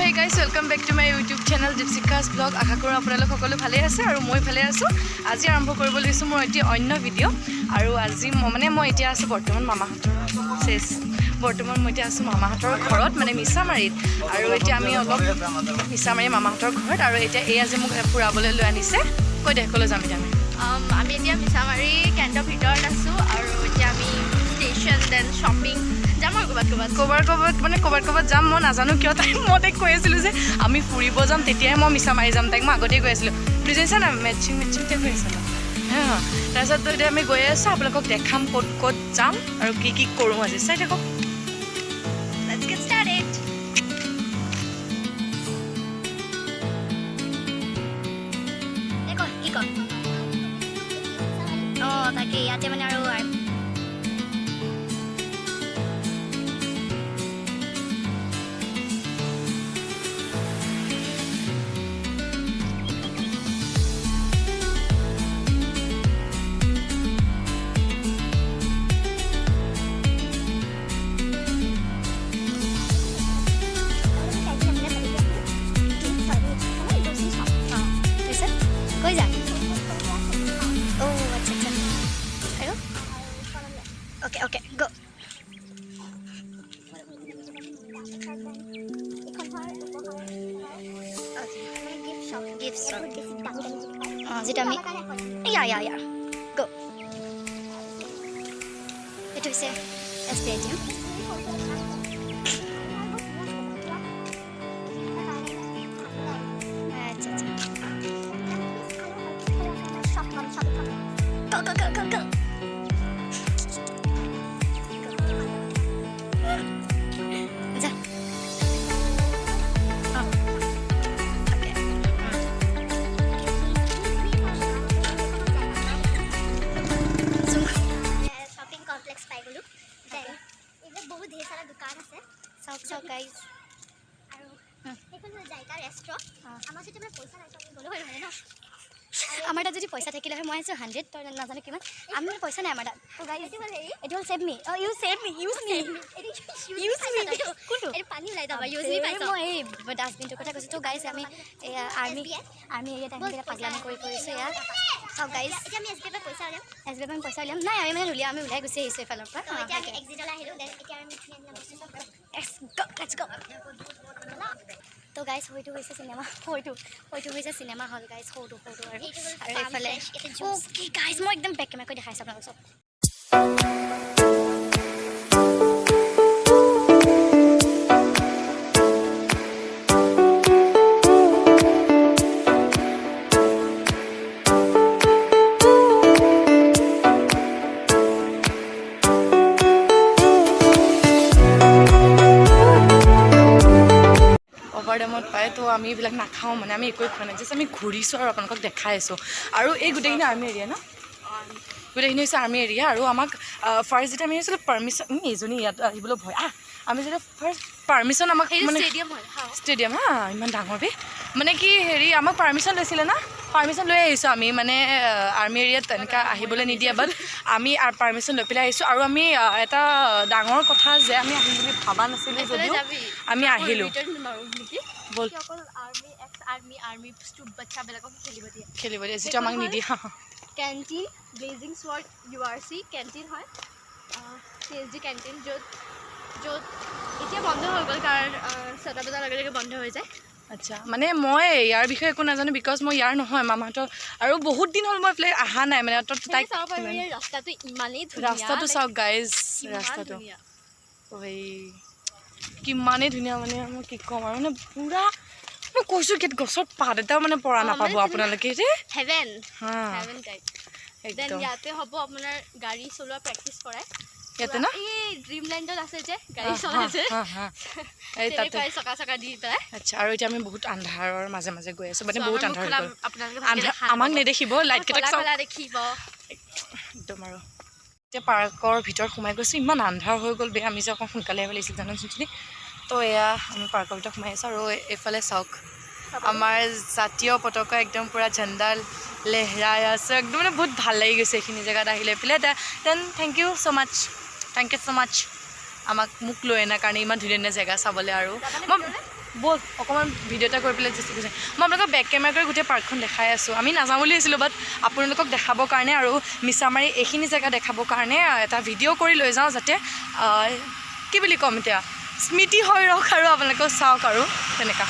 Hey guys, welcome back to my YouTube channel Dipshikha's vlog. আশা কৰোঁ আপোনালোক সকলো ভালে আছে আৰু মই ভালে আছো। আজি আৰম্ভ কৰিব লৈছো মোৰ এটি অন্য ভিডিও আৰু আজি মই এতিয়া আছো বৰ্তমান মামাহঁতৰ মই এতিয়া আছো মামাহঁতৰ ঘৰত মিছামাৰীত আৰু এতিয়া আমি অলপ মিছামাৰী মামাহঁতৰ ঘৰত আৰু এতিয়া এই আজি মোক ফুৰাবলৈ লৈ আনিছে কৈ দেখলৈ যাম এতিয়া আমি এতিয়া মিছামাৰী কেন্দ্ৰৰ ভিতৰত আছো আৰু এতিয়া আমি ষ্টেচন দেন শ্বপিং যাম আৰু ক'ৰবাত যাম মই নাজানো কিয় মই তাইক কৈ আছিলোঁ যে আমি ফুৰিব যাম তেতিয়াহে মই মিছামাৰী যাম তাইক মই আগতেই কৈ আছিলোঁ বুজিছা না মেচিং কৈ আছিলোঁ তাৰপিছত এতিয়া আমি গৈ আছোঁ আপোনালোকক দেখাম ক'ত যাম আৰু কি কৰোঁ আজি চাই থাকক Let's get started. তাকে ইয়াতে আৰু Okay, go. Gift shop. Yeah. Go. It was a stadium. Go. So guys, আমার যদি পয়সা থাকিলে হয় মই আছে 100 তো নাজানো কিমান আমি পয়সা নাই আমাৰ তো guys it will save me you save me use me কোনটো এর পানী লাই দাবা ইউজ মি পাইছো মই এই ডাস্টবিনটো কথা কৈছো তো গাইস আমি আৰ্মি এৰিয়া টাইমে পাগলামি কৰিছো ইয়াত সো গাইস এতিয়া আমি এসবিআই পইচা উলিয়াম নাই আমি আমি ওলাই গৈছে আহিছো এফালৰ পৰা এতিয়া আমি এক্সিটলৈ আহিলো এতিয়া আমি মিঠুনিয়া বস্তু সব let's go তো গাইস হয়তো হৈছে সিনেমা হয়তো হৈছে সিনেমা হল গাইস হয়তো আৰু এফালে ওকে গাইস মই একদম বেক কেমেৰা কৰি দেখাইছো আপোনালোকক সব ডেমত পায় তো আমি এইবিলাক নাখাওঁ আমি একোৱে খোৱা নাই জাষ্ট আমি ঘূৰিছোঁ আৰু আপোনালোকক দেখাই আছোঁ আৰু এই গোটেইখিনি আৰ্মি এৰিয়া ন গোটেইখিনি হৈছে আৰ্মি এৰিয়া আৰু আমাক ফাৰ্ষ্ট যেতিয়া আমি আহিছিলোঁ পাৰ্মিশ্যন এইজনী ইয়াত আহিবলৈ ভয় আমি যেতিয়া ফাৰ্ষ্ট পাৰ্মিশ্যন আমাক ষ্টেডিয়াম ইমান ডাঙৰ কি হেৰি আমাক পাৰ্মিশ্যন লৈছিলে না পাৰ্মিশ্যন লৈ আহিছোঁ আমি আৰ্মি এৰিয়াত তেনেকৈ আহিবলৈ নিদিয়ে বাট আমি পাৰ্মিশ্যন লৈ পেলাই আহিছোঁ আৰু আমি এটা ডাঙৰ কথা যে আমি আহিম বুলি ভবা নাছিলোঁ যদিও আমি আহিলোঁ বল আৰ্মি বাচ্চাবিলাকক খেলিব দিয়ে যিটো আমাক নিদিয়ে কেণ্টিন ব্লেজিং স্বৰ্ড URC কেণ্টিন হয় CSD কেণ্টিন য'ত এতিয়া বন্ধ হৈ গ'ল কাৰণ 7 বজাৰ লগে বন্ধ হৈ যায় আচ্ছা মই ইয়াৰ বিষয়ে একো নাজানো বিকজ মই ইয়াৰ নহয় মামাহঁতৰ আৰু বহুত দিন হ'ল মই এইফালে অহা নাই তাইক ৰাস্তাটো ইমানেই ধুনীয়া ৰাস্তাটো চাওক গাইজ ৰাস্তাটো কিমানেই ধুনীয়া মই কি ক'ম আৰু পুৰা মই কৈছোঁ কি গছৰ পাত এটাও পৰা নাপাব আপোনালোকে হেভেন টাইপ একদম ইয়াতে হ'ব আপোনাৰ গাড়ী চলোৱা প্ৰেক্টিচ কৰাই ইয়াতে না এই ড্ৰিমল্যান্ডত আছে যে গাড়ী চলাইছে এই তাতে চকা দি পেলাই আচ্ছা আৰু এতিয়া আমি বহুত আন্ধাৰৰ মাজে গৈ আছো বহুত আন্ধাৰ হৈ গ'ল আমাক নেদেখিব লাইট কেইটা দেখিব একদম আৰু এতিয়া পাৰ্কৰ ভিতৰত সোমাই গৈছোঁ ইমান আন্ধাৰ হৈ গ'ল আমি যে অকণ সোনকালে আহিব লাগিছিল জানো তো এয়া আমি পাৰ্কৰ ভিতৰত সোমাই আছোঁ আৰু এইফালে চাওক আমাৰ জাতীয় পতাকা একদম পুৰা ঝণ্ডা লেহৰাই আছে একদম বহুত ভাল লাগি গৈছে এইখিনি জেগাত আহিলে পেলাই দেন থেংক ইউ ছ' মাছ আমাক মোক লৈ এনাৰ কাৰণে ইমান ধুনীয়া ধুনীয়া জেগা চাবলৈ আৰু মই ব'ল অকণমান ভিডিঅ' এটা কৰি পেলাই জাষ্ট কৈছে মই আপোনালোকক বেক কেমেৰা কৰি গোটেই পাৰ্কখন দেখাই আছোঁ আমি নাযাওঁ বুলি ভাবিছিলোঁ বাট আপোনালোকক দেখাবৰ কাৰণে আৰু মিছামাৰী এইখিনি জেগা দেখাবৰ কাৰণে এটা ভিডিঅ' কৰি লৈ যাওঁ যাতে কি বুলি ক'ম এতিয়া স্মৃতি হৈ ৰওক আৰু আপোনালোকেও চাওক আৰু তেনেকুৱা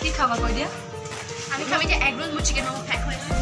কি খাবা কৈ দিয়া আমি খাবি যে egg roll chicken momo pack হয়েছে